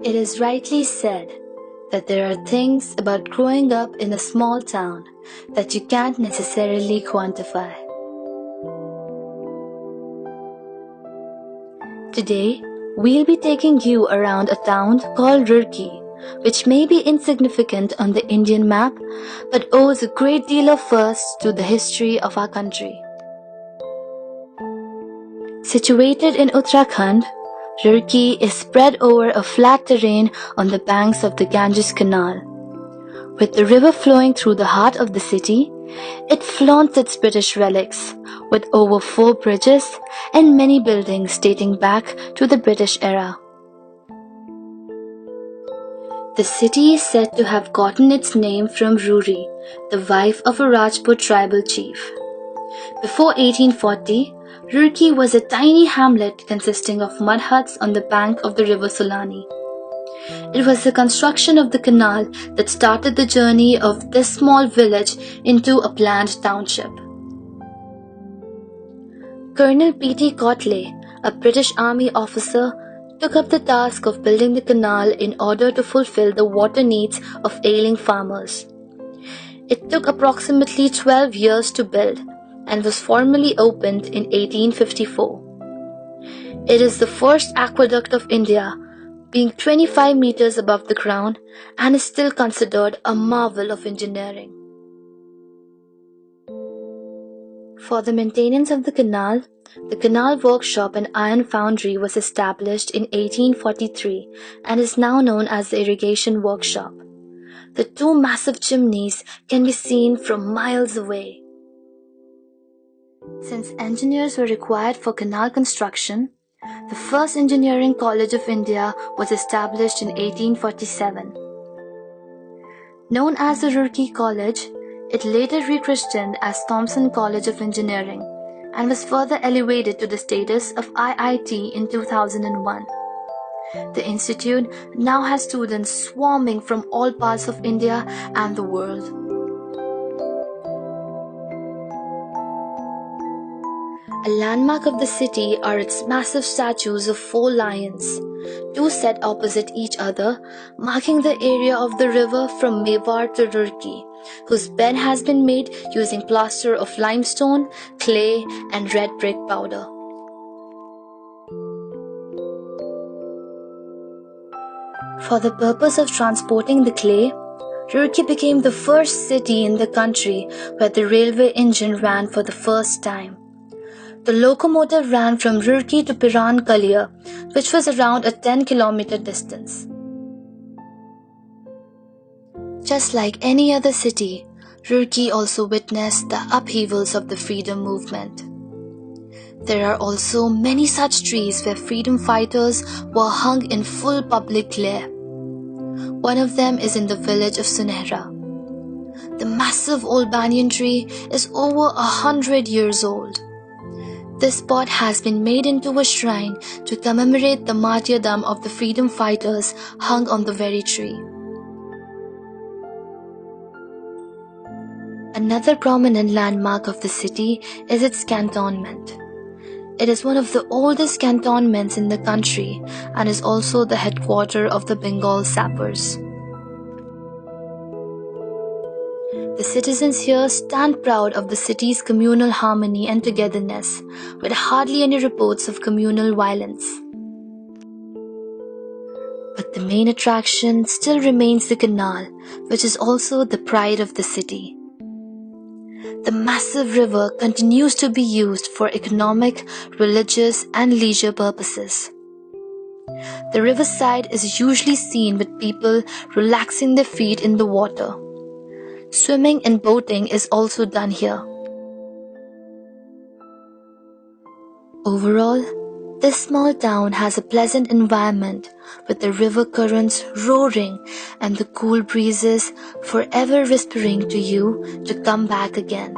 It is rightly said that there are things about growing up in a small town that you can't necessarily quantify. Today, we'll be taking you around a town called Roorkee, which may be insignificant on the Indian map, but owes a great deal of firsts to the history of our country. Situated in Uttarakhand, Roorkee is spread over a flat terrain on the banks of the Ganges Canal. With the river flowing through the heart of the city, it flaunts its British relics, with over 4 bridges and many buildings dating back to the British era. The city is said to have gotten its name from Roorkee, the wife of a Rajput tribal chief. Before 1840, Roorkee was a tiny hamlet consisting of mud huts on the bank of the river Solani. It was the construction of the canal that started the journey of this small village into a planned township. Colonel P.T. Kotley, a British Army officer, took up the task of building the canal in order to fulfill the water needs of ailing farmers. It took approximately 12 years to build and was formally opened in 1854. It is the first aqueduct of India, being 25 meters above the ground, and is still considered a marvel of engineering. For the maintenance of the canal workshop and iron foundry was established in 1843 and is now known as the irrigation workshop. The 2 massive chimneys can be seen from miles away. Since engineers were required for canal construction, the first Engineering College of India was established in 1847. Known as the Roorkee College, it later rechristened as Thomson College of Engineering and was further elevated to the status of IIT in 2001. The institute now has students swarming from all parts of India and the world. A landmark of the city are its massive statues of 4 lions, 2 set opposite each other, marking the area of the river from Mewar to Roorkee, whose bed has been made using plaster of limestone, clay, and red brick powder. For the purpose of transporting the clay, Roorkee became the first city in the country where the railway engine ran for the first time. The locomotive ran from Roorkee to Piran Kalia, which was around a 10-kilometer distance. Just like any other city, Roorkee also witnessed the upheavals of the freedom movement. There are also many such trees where freedom fighters were hung in full public glare. One of them is in the village of Sunehra. The massive old banyan tree is over 100 years old. This spot has been made into a shrine to commemorate the martyrdom of the freedom fighters hung on the very tree. Another prominent landmark of the city is its cantonment. It is one of the oldest cantonments in the country and is also the headquarters of the Bengal Sappers. The citizens here stand proud of the city's communal harmony and togetherness, with hardly any reports of communal violence. But the main attraction still remains the canal, which is also the pride of the city. The massive river continues to be used for economic, religious, and leisure purposes. The riverside is usually seen with people relaxing their feet in the water. Swimming and boating is also done here. Overall, this small town has a pleasant environment with the river currents roaring and the cool breezes forever whispering to you to come back again.